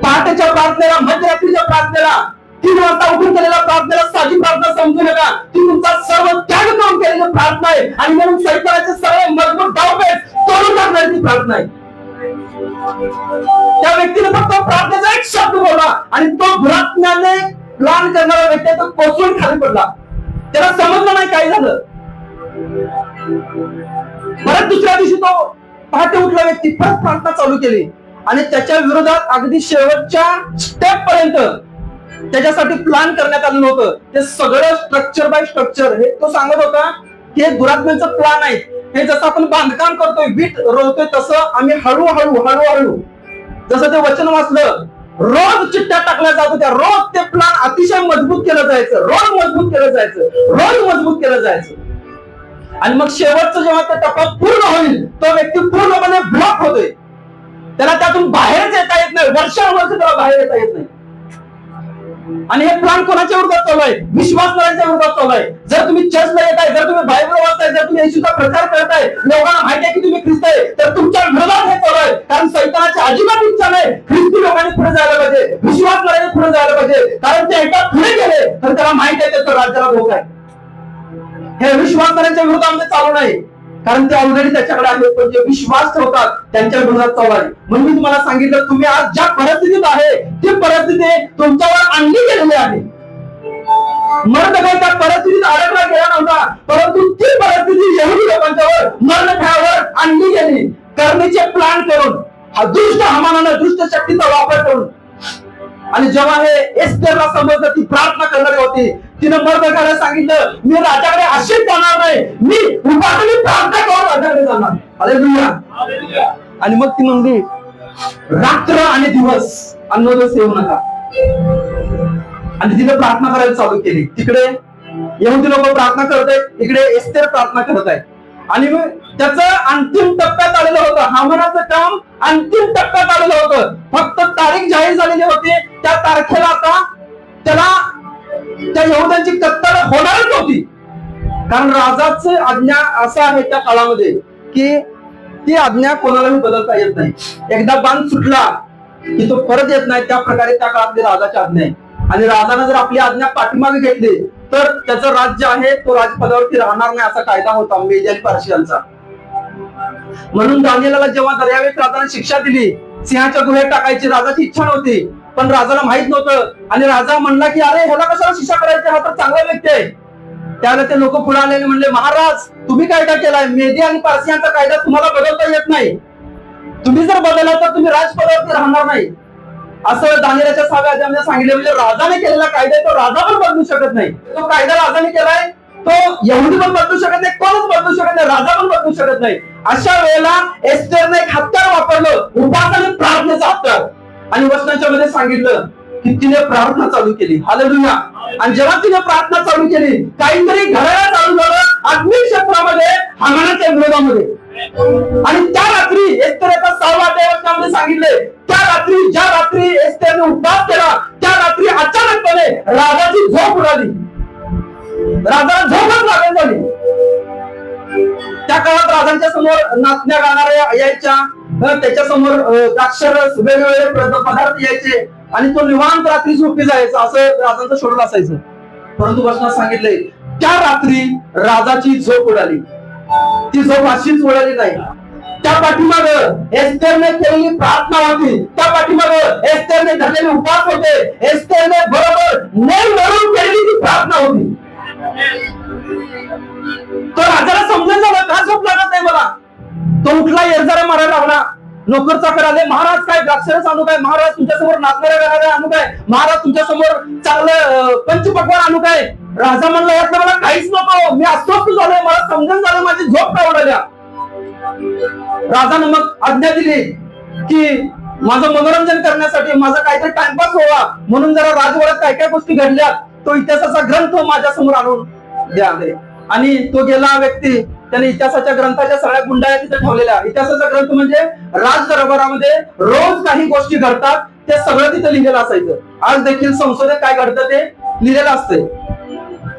पहाटेच्या प्रार्थनेला, मध्यरात्रीच्या प्रार्थनेला, 3 वाजता उठून केलेल्या प्रार्थनेला साधी प्रार्थना समजू नका. ती तुमचा सर्व त्याग करून केलेली प्रार्थना आहे आणि म्हणून सैतानाचे सगळे मजबूत डावपेच तोडून टाकणारी ती प्रार्थना आहे. त्या व्यक्तीने फक्त प्रार्थनेचा एक शब्द बोलला आणि तो दुरात्म्याने प्लान करणारा व्यक्ती तो कोसळून खाली पडला. त्याला समजलं नाही काय झालं. परत दुसऱ्या दिवशी तो पहाटे उठला व्यक्ती परत प्रार्थना चालू केली आणि त्याच्या विरोधात अगदी शेवटच्या स्टेप पर्यंत त्याच्यासाठी प्लान करण्यात आलेलं होतं. ते सगळं स्ट्रक्चर बाय स्ट्रक्चर हे तो सांगत होता की हे दुरात्म्यांचं प्लान आहे. हे जसं आपण बांधकाम करतोय, वीट रोवतोय, तसं आम्ही हळूहळू जसं ते वचन वाचलं, रोज चिठ्ठ्या टाकल्या जात होत्या. रोज ते प्लान अतिशय मजबूत केलं जायचं, रोज मजबूत केलं जायचं. आणि मग शेवटचं जेव्हा ते टप्पा पूर्ण होईल, तो व्यक्ती पूर्णपणे ब्लॉक होतोय. त्याला त्यातून बाहेरच येता येत नाही. वर्षानुवर्ष त्याला बाहेर येता येत नाही. आणि हे प्लॅन कोणाच्या विरोधात चालू आहे? विश्वासणाऱ्यांच्या विरोधात चालू आहे. जर तुम्ही चर्चला येत आहे, जर तुम्ही बायबल वाचताय, जर तुम्ही येशूचा प्रचार करताय, लोकांना माहिती आहे की तुम्ही ख्रिस्त आहे, तर तुमच्या विरोधात हे चालू आहे. कारण सैतानाची अजिबात इच्छा नाही ख्रिस्ती लोकांनी पुढे जायला पाहिजे, विश्वासणाऱ्यांनी पुढे जायला पाहिजे. कारण ते एकदा पुढे गेले तर त्याला माहिती आहे त्याचं राज्याला धोका आहे. हे विश्वासणाऱ्यांच्या विरोधामध्ये चालू नाही, कारण ते ऑलरेडी त्याच्याकडे आहे. पण जे विश्वास ठेवतात त्यांच्या विरोधात चालू आहे. म्हणून मी तुम्हाला सांगितलं, तुम्ही आज ज्या परिस्थितीत आहे ती परिस्थिती तुमच्यावर आणली गेलेली आहे. मर्दखाय त्या परिस्थितीत अडकला गेला नव्हता, परंतु ती परिस्थिती यहुदी लोकांच्यावर मर्दखायावर आणली गेली, करण्याचे प्लॅन करून, हा दुष्ट हमानानं दुष्ट शक्तीचा वापर करून. आणि जेव्हा हे एस्तेरला समजलं, ती प्रार्थना करणारी होती, तिनं मर्दखायाला सांगितलं, मी राजाकडे अशीच जाणार नाही, मी उपासनी प्रार्थना करून राजाकडे जाणार. हालेलुया. आणि मग ती म्हणली, रात्र आणि दिवस अन्नोदस येऊ नका. आणि तिने प्रार्थना करायला चालू केली. तिकडे यहुदी लोक प्रार्थना करत आहेत, इकडे एस्तेर प्रार्थना करत आहे. आणि त्याचं अंतिम टप्प्यात आलेलं होतं, हामानाचं काम अंतिम टप्प्यात आलेलं होतं. फक्त तारीख जाहीर झालेली होती, त्या तारखेला आता त्याला त्या यहुद्यांची कत्तल होणारच होती. कारण राजाची आज्ञा असं आहे त्या काळामध्ये की ती आज्ञा कोणालाही बदलता येत नाही. एकदा बाण सुटला की तो परत येत नाही. त्या प्रकारे त्या काळातली राजाची आज्ञा आहे. आणि राजाने जर आपली आज्ञा पाठीमागे घेतली तर त्याचं राज्य आहे तो राजपदावरती राहणार नाही, असा कायदा होता मेदी आणि पारशियांचा. म्हणून दानिएलला जेव्हा दर्यावेत राजाने शिक्षा दिली, सिंहाच्या गुहेत टाकायची, राजाची इच्छा नव्हती, पण राजाला माहित नव्हतं. आणि राजा म्हणला की अरे ह्याला कशाला शिक्षा करायची, हा तर चांगला व्यक्ती आहे. त्यावेळेला ते लोक पुढे आले आणि म्हणले, महाराज तुम्ही कायदा केलाय, मेदी आणि पारसियांचा कायदा तुम्हाला बदलता येत नाही, तुम्ही जर बदलला तर तुम्ही राजपदावरती राहणार नाही, असं दानिएलच्या 6व्या अध्यायामध्ये सांगितले. म्हणजे राजाने केलेला कायदा तो राजा पण बदलू शकत नाही. तो कायदा राजाने केलाय तो यहुदी पण बदलू शकत नाही, कोणच बदलू शकत नाही, राजा पण बदलू शकत नाही. अशा वेळेला एस्तेरने एक हत्यार वापरलं, उपास आणि प्रार्थनेचं हत्यार. आणि वचनाच्या मध्ये सांगितलं की तिने प्रार्थना चालू केली. हालेलुया. आणि जेव्हा तिने प्रार्थना चालू केली, काहीतरी घडायला चालू झालं आत्मिक क्षेत्रामध्ये, हामानाच्या विरोधामध्ये. आणि त्या रात्री एस्तेरच्या 6व्या अध्यायामध्ये सांगितले, त्या रात्री ज्या रात्री एस्तेरने उपवास केला, त्या रात्री अचानकपणे राजाची झोप उडाली, राजाला झोपच लागत झाली. त्या काळात राजांच्या समोर नाचण्या गाणाऱ्या यायच्या, त्याच्या समोर द्राक्षरस वेगवेगळे पदार्थ यायचे आणि तो निवांत रात्री झोपी जायचा, असं राजांचं शेड्यूल असायचं. परंतु वचनात सांगितले, त्या रात्री राजाची झोप उडाली. ती झोप अशीच उडाली नाही, त्या पाठीमाग एस्तेरने केलेली प्रार्थना होती, त्या पाठीमाग एस्तेरने धरलेले उपवास होते, एस्तेरने बरोबर नेम धरून केलेली ती प्रार्थना होती. तो राजाला समजून झालं, का झोप लागत नाही मला. तो उठला, एरजारा मारायला लागला. नोकर चाकर आले, महाराज काय द्राक्षरस आणू काय, महाराज तुमच्या समोर नाचणाऱ्या गाणाऱ्या आणू काय, महाराज तुमच्या समोर चांगलं पंचपक्वान आणू काय. राजा म्हणला, यातलं मला काहीच नको, मी अस्वस्थ झालोय, मला समजून झालं माझी झोप का उडाल्या. राजाने मग आज्ञा दिली की माझं मनोरंजन करण्यासाठी, माझा काहीतरी टाइमपास व्हावा म्हणून जरा राजवाड्यात काय काय गोष्टी घडल्या, तो इतिहासाचा ग्रंथ माझ्या समोर आणून द्या. आणि तो गेला व्यक्ती, त्याने इतिहासाच्या ग्रंथाच्या सगळ्या गुंडाळ्या तिथे ठेवलेल्या. इतिहासाचा ग्रंथ म्हणजे राज दरबारामध्ये रोज काही गोष्टी घडतात ते सगळं तिथे लिहिलेलं असायचं. आज देखील संसदेत काय घडतं ते लिहिलेलं असतंय.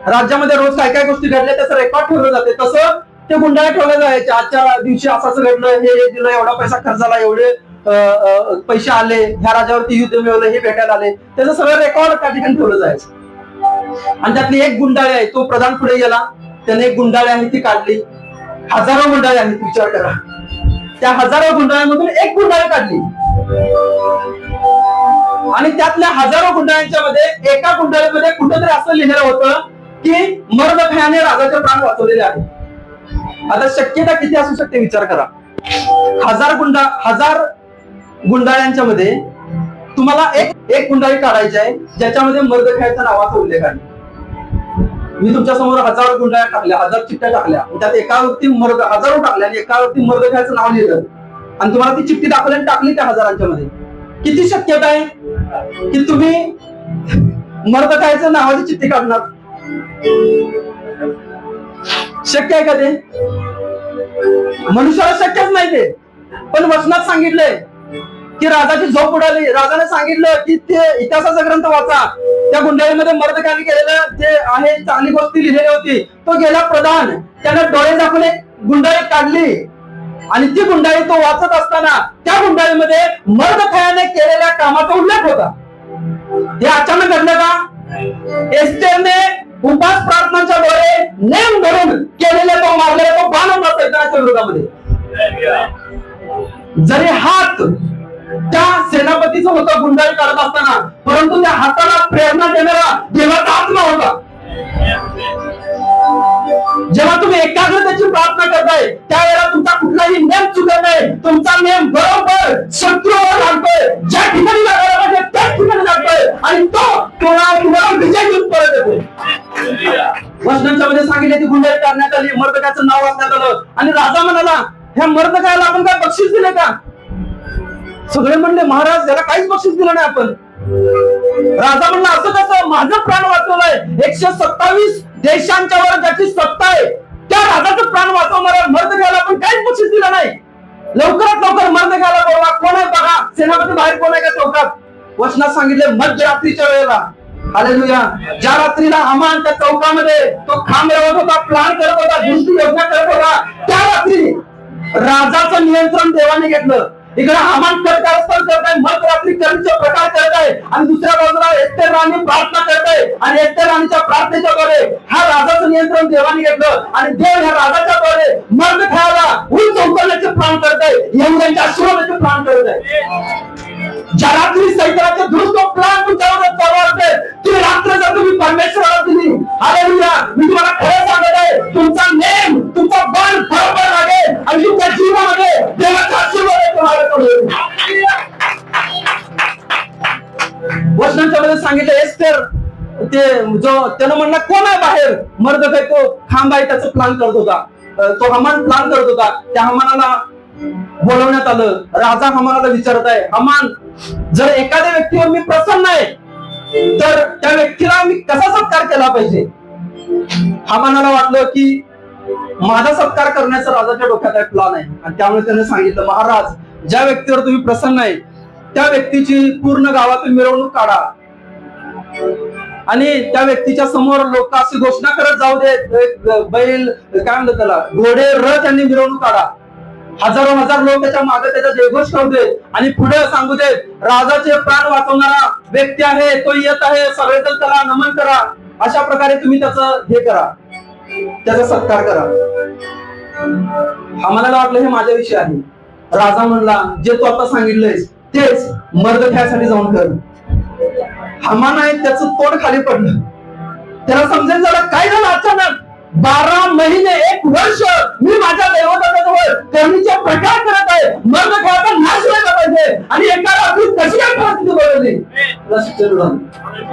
राज्यामध्ये रोज काय काय गोष्टी घडल्या त्याचं रेकॉर्ड ठेवलं जाते, तसं ते गुंडाळ्या ठेवल्या जायचे. आजच्या दिवशी असं घडलं, हे दिलं, एवढा पैसा खर्च झाला, एवढे पैसे आले, ह्या राजावरती युद्ध मिळवलं, हे भेटायला आले, त्याचं सगळं रेकॉर्ड त्या ठिकाणी ठेवलं जायचं. आणि त्यातली एक गुंडाळी आहे, तो प्रधान पुढे गेला, त्याने एक गुंडाळी आहे ती काढली. हजारो गुंडाळी आहेत, विचार करा. त्या हजारो गुंडाळ्यांमधून एक गुंडाळी काढली आणि त्यातल्या हजारो गुंडाळ्यांच्या मध्ये एका गुंडाळीमध्ये कुठेतरी असं लिहिलेलं होतं की मर्दखायाने राजाचे प्राण वाचवलेले आहे. आता शक्यता किती असू शकते विचार करा. हजार गुंडाळ्यांच्या मध्ये तुम्हाला एक गुंडाळी काढायची आहे ज्याच्यामध्ये मर्दखायाच्या नावाचा उल्लेख आहे. मी तुमच्या समोर 1000 गुंडाळ्या टाकल्या, 1000 चिठ्ठ्या टाकल्या, त्यात एकावरती हजारो टाकल्या आणि एकावरती मर्दखायाचं नाव लिहिलं आणि तुम्हाला ती चिठ्ठी दाखवली आणि टाकली त्या हजारांच्या मध्ये. किती शक्यता आहे की तुम्ही मर्दखायाचं नावाची चिठ्ठी काढणार? शक्य आहे का ते? मनुष्याला शक्यच नाही ते. पण वचनात सांगितलंय की राजाची झोप उडाली. राजाने सांगितलं की ते इतिहासाचा ग्रंथ वाचा, त्या गुंडाळीमध्ये मर्दकाने केलेलं जे आहे चांगली गोष्टी लिहिलेली होती, तो गेला प्रधान, त्याने डोळे झाकून एक गुंडाळी काढली आणि ती गुंडाळी तो वाचत असताना त्या गुंडाळीमध्ये मर्दखायाने केलेल्या कामाचा उल्लेख होता. हे अचानक घडलं का? एस्तेरने उपास प्रार्थनांच्या द्वारे नेम धरून केलेला तो मारलेला तो बाण होता सैतानाच्या विरोधामध्ये. जरी हात त्या सेनापतीचा होता गुंडाळी काढत असताना, परंतु त्या हाताला प्रेरणा देणारा देवाचा आत्मा होता. जेव्हा तुम्ही एकाग्रतेची प्रार्थना करताय त्यावेळेला तुमचा कुठलाही नेम चुकत नाही. तुमचा नेम बरोबर शत्रूवर लागतोय, ज्या ठिकाणी लागायला पाहिजे त्याच ठिकाणी लागतोय आणि तो तुम्हाला विजय घेऊन परत येतो. वचनांच्या मध्ये सांगितले ती गुंडाळी काढण्यात आली, मर्दकाचं नाव वाचण्यात आलं आणि राजा म्हणाला, ह्या मर्दकाला आपण काय बक्षीस दिले का? सगळे म्हणले, महाराज याला काहीच बक्षीस दिलं नाही आपण. राजा म्हणला, असं कसं? माझं प्राण वाचवलंय. 127 देशांच्या वर ज्याची सत्ता आहे त्या राजाचं प्राण वाचवणाऱ्या मर्दकाला आपण काहीच बक्षीस दिलं नाही. लवकरात लवकर मर्दकाला बोलवा, कोण आहे बघा, सेनापती बाहेर कोण आहे का चौकात. वचनात सांगितले मध्यरात्रीच्या वेळेला, हालेलुया, ज्या रात्रीला हामान त्या चौकामध्ये तो खांब रवत होता, प्लान करत होता, दुसरी योजना करत होता, त्या रात्री राजाचं नियंत्रण देवाने घेतलं. इकडे हामान कारस्थान करताय, मध्यरात्री करीचे प्रकार करताय आणि दुसऱ्या बाजूला एस्तेर राणी प्रार्थना करताय आणि एस्तेर राणीच्या प्रार्थनेच्या द्वारे हा राजाचं नियंत्रण देवाने घेतलं आणि देव ह्या राजाच्या द्वारे मर्दखायाला उंच उचलण्याचे प्लान करताय, यहुद्यांच्या आशीर्वादाचे प्लान करताय. ज्या रात्री सैतानाचे दुरुस्त प्लान तुमच्यावर चालू असते, ती रात्र जर तुम्ही परमेश्वराला दिली, हालेलुया, मी तुम्हाला खरं सांगत आहे, तुमचा नेम, तुमचा बळ बरोबर लागेल आणि तुमच्या जीवनामध्ये देवाचा आशीर्वाद तुम्हाला पडेल. वचनांच्या मध्ये सांगितलं, एस्तेर ते जो त्यानं म्हणला, कोण आहे बाहेर? मर्दखाय तो खांब आहे त्याचं प्लान करत होता, तो हमान प्लान करत होता. त्या हमानाला बोलवण्यात आलं. राजा हमानाला विचारत आहे, हमान, जर एखाद्या व्यक्तीवर मी प्रसन्न आहे तर त्या व्यक्तीला मी कसा सत्कार केला पाहिजे? हमानाला वाटलं की माझा सत्कार करण्याचा राजाच्या डोक्यात एक प्लान आहे आणि त्यामुळे त्याने सांगितलं, महाराज, ज्या व्यक्तीवर तुम्ही प्रसन्न आहे त्या व्यक्तीची पूर्ण गावातून मिरवणूक काढा आणि त्या व्यक्तीच्या समोर लोक अशी घोषणा करत जाऊ देत, बैल काय म्हणतात त्याला, घोडे, रथ यांनी मिरवणूक काढा, हजारो हजार लोक त्याच्या मागे त्याचा जयघोष करू देत आणि पुढे सांगू देत, राजाचे प्राण वाचवणारा व्यक्ती आहे, तो येत आहे, सगळेजण त्याला नमन करा. अशा प्रकारे तुम्ही त्याचं हे करा, त्याचा सत्कार करा. आम्हाला वाटलं हे माझ्याविषयी आहे. राजा म्हणला, जे तू आता सांगितलंयस तेच मर्दखायासाठी जाऊन कर. हामान आहे त्याचं तोंड खाली पडलं. त्याला समजेल झालं काय झालं. अचानक 12 महिने 1 वर्ष मी माझ्या दैवताजवळ करणीचे प्रकार करत आहे, मर्दखायाचा नाश व्हायला पाहिजे आणि एका रात्री कशी काय परिस्थिती बदलली?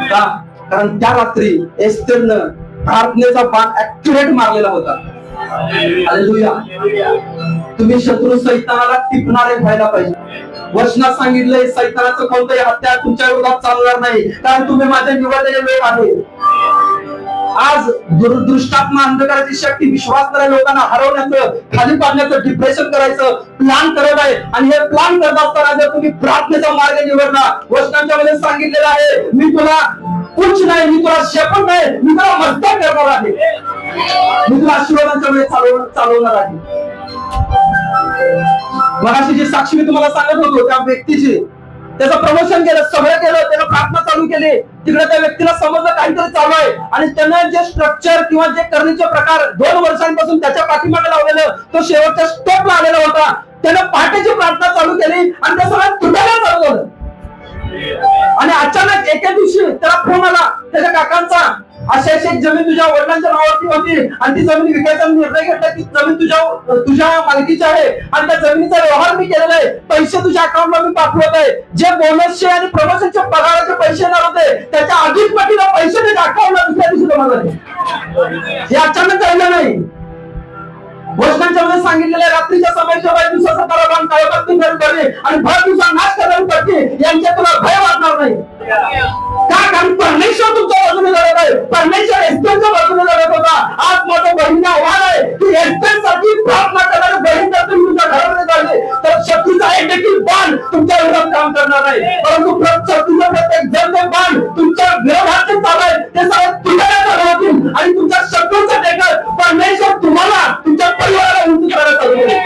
का? कारण त्या रात्री एस्तेरनं प्रार्थनेचा बाण ऍक्युरेट मारलेला होता. हालेलुया. तुम्ही शत्रू सैतानाला टिपणारे व्हायला पाहिजे. वचनात सांगितलंय, सैतानाचं कोणतंही हत्यार तुमच्या विरोधात चालणार नाही, कारण तुम्ही माझे निवडलेले लोक आहे. आज दुष्टात्मा अंधकाराची शक्ती विश्वासणाऱ्या लोकांना हरवण्याचं, खाली पाडण्याचं, डिप्रेशन करायचं प्लान करत आहे आणि हे प्लान करत असताना जर तुम्ही प्रार्थनेचा मार्ग निवडला, वचनांच्या मध्ये सांगितलेलं आहे, मी तुला उच्च नाही, मी तुला शेपट नाही, मी तुला मस्तक करणार आहे, मी तुला आशीर्वादांच्या मध्ये चालवणार आहे. मगाशी जी साक्षी मी तुम्हाला सांगत होतो त्या व्यक्तीची, त्याचं प्रमोशन केलं, सगळं केलं, त्यानं प्रार्थना चालू केली, तिकडे त्या व्यक्तीला समजलं काहीतरी चालू आहे आणि त्यानं जे स्ट्रक्चर किंवा जे करणीचे प्रकार 2 वर्षांपासून त्याच्या पाठीमागे लावलेलं, तो शेवटच्या स्टेपला आलेला होता. त्यानं पहाटेची प्रार्थना चालू केली आणि त्या सगळ्यात तुटायला चालू झालं. आणि अचानक एके दिवशी त्याला फोन आला त्याच्या काकांचा, अशी एक जमीन तुझ्या वडिलांच्या नावावरती होती आणि ती जमीन विकायचा निर्णय घेतला, ती जमीन तुझ्या मालकीची आहे आणि त्या जमिनीचा व्यवहार मी केलेला आहे, पैसे तुझ्या अकाउंटला मी पाठवत आहे. जे बोनसचे आणि प्रमोशनचे पगाराचे पैसे येणार होते त्याच्या अधिक पटीला पैसे त्याच्या अकाउंटला दुसऱ्या दिवशी जमा झाले. हे अचानक झालं नाही. वचनांच्या मध्ये सांगितलेल्या रात्रीच्या समयच्या बाय दिवसाचा पराक्रम काळोखातून करणे आणि भर दिवसा नाश करणारी पट्टी यांच्या तुला भय वाटणार नाही. का? कारण परमेश्वर तुमच्या बाजूने लढत आहे, परमेश्वर एस्तेरच्या बाजूने लढत होता. आज माझं बहिणीला आव्हान आहे की एस्तेरसाठी प्रार्थना करणारे बहीण जर तुम्ही तुमच्या घरामध्ये काढले तर शत्रूचा एक देखील बाण तुमच्या विरोधात काम करणार नाही, परंतु शत्रूचा प्रत्येक जण ते बाण तुमच्या विरोधात जे चालू आहे ते सगळं तुझ्याला चालू होतील आणि तुमच्या शत्रूचा देखील परमेश्वर तुम्हाला तुमच्या परिवाराला उंच करायला चालू करेल.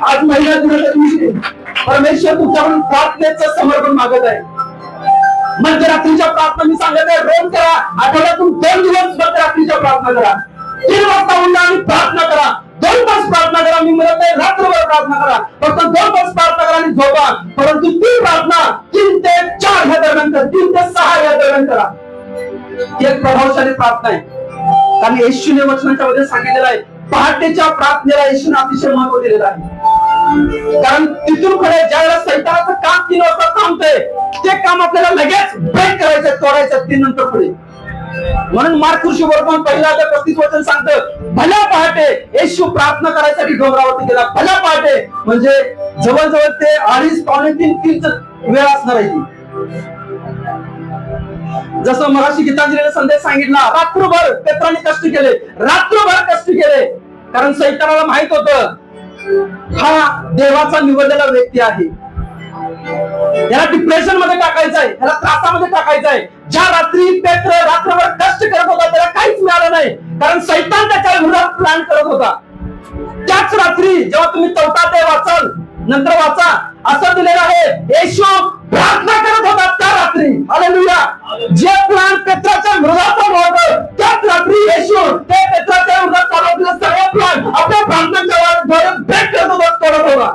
आज महिला दिनाच्या दिवशी परमेश्वर तुमच्याकडून प्रार्थनेचं समर्पण मागत आहे. मध्यरात्रीच्या प्रार्थना मी सांगत आहे, रोज करा. आठवड्यातून 2 दिवस मध्यरात्रीच्या प्रार्थना करा. 3 वाजता उठा आणि प्रार्थना करा. 2 तास प्रार्थना करा. मी म्हणत नाही रात्रभर प्रार्थना करा, फक्त 2 तास प्रार्थना करा आणि झोपा. परंतु ती प्रार्थना 3 ते 4 ह्या दरम्यान करा, 3 ते 6 या दरम्यान करा. ही एक प्रभावशाली प्रार्थना आहे. कारण येशूने वचनाच्या मध्ये सांगितलेलं आहे, पहाटेच्या प्रार्थनेला येशूने अतिशय महत्व दिलेलं आहे. कारण तिथून पुढे ज्या वेळेला सैतानाचं काम 3 वाजता थांबतंय, ते काम आपल्याला लगेच ब्रेक करायचं, तोडायचं 3 नंतर पुढे. म्हणून मार्क शुभवर्तमान 1:35 वचन सांगतं, भल्या पहाटे येशू प्रार्थना करायसाठी डोंगरावरती गेला. भल्या पहाटे म्हणजे जवळजवळ ते 2:30 पावणे 3 वेळ असणार आहे. जसं मगाशी गीतांजलीने संदेश सांगितला, रात्रभर पेत्राने कष्ट केले, रात्रभर कष्ट केले. कारण सैतानाला माहित होतं हा देवाचा निवडलेला व्यक्ती आहे, याला डिप्रेशन मध्ये टाकायचं आहे, याला त्रासामध्ये टाकायचं आहे. ज्या रात्री पेत्र रात्रभर कष्ट करत होता त्याला काहीच मिळालं नाही, कारण सैतान त्याच्या विरोधात प्लॅन करत होता. त्याच रात्री जेव्हा तुम्ही 4 ते वाचाल, नंतर वाचा, असं दिलेलं आहे, येशू प्रार्थना करत होता त्या रात्री. हालेलुया. जे प्लॅन पेत्राच्या विरोधात होतं त्याच रात्री येशू ते पेत्राच्या विरोधात चालवलेले सगळे प्लॅन आपल्या प्रार्थनेच्या ब्रेक करत होता, तोडत होता.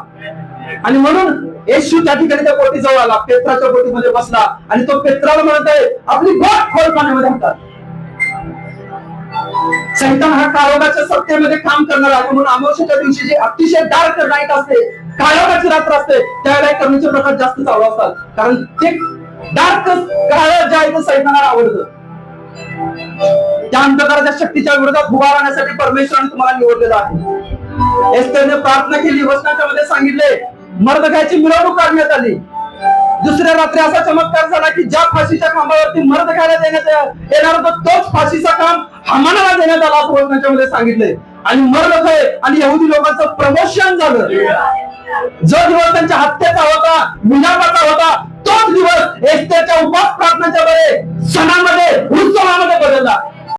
आणि म्हणून येशू त्या ठिकाणी त्या बोटी जवळ आला, पेत्राच्या बोटीमध्ये बसला आणि तो पेत्राला म्हणत आहे, आपली बोट खोल पाण्यामध्ये हातात. सैतान हा काळोखाच्या सत्तेमध्ये काम करणार आहे. म्हणून अमावस्येच्या दिवशी जे अतिशय डार्क नाईट असते, काळोखाची रात्र असते, त्यावेळेला करण्याचे प्रकार जास्त चालू असतात. कारण ते डार्क काळ जे आहे ते सैतानाला आवडतं. त्या अंधकाराच्या शक्तीच्या विरोधात उभा राहण्यासाठी परमेश्वराने तुम्हाला निवडलेलं आहे. एस्थेरने प्रार्थना केली, वचनाच्या मध्ये सांगितले, मर्दखायाची मिरवणूक काढण्यात आली. दुसऱ्या रात्री असा चमत्कार झाला की ज्या फाशीच्या खांबावरती मर्दखायाला देण्यात येणार होता तोच फाशीचा खांब हामानाला देण्यात आला असं वचनाच्या मध्ये सांगितले. आणि मर्दखाय आणि यहुदी लोकांचं प्रमोशन झालं. जो दिवस त्यांच्या हत्येचा होता, विलापाचा होता, तोच दिवस एस्थेरच्या उपवास प्रार्थनेच्या वेळी सणामध्ये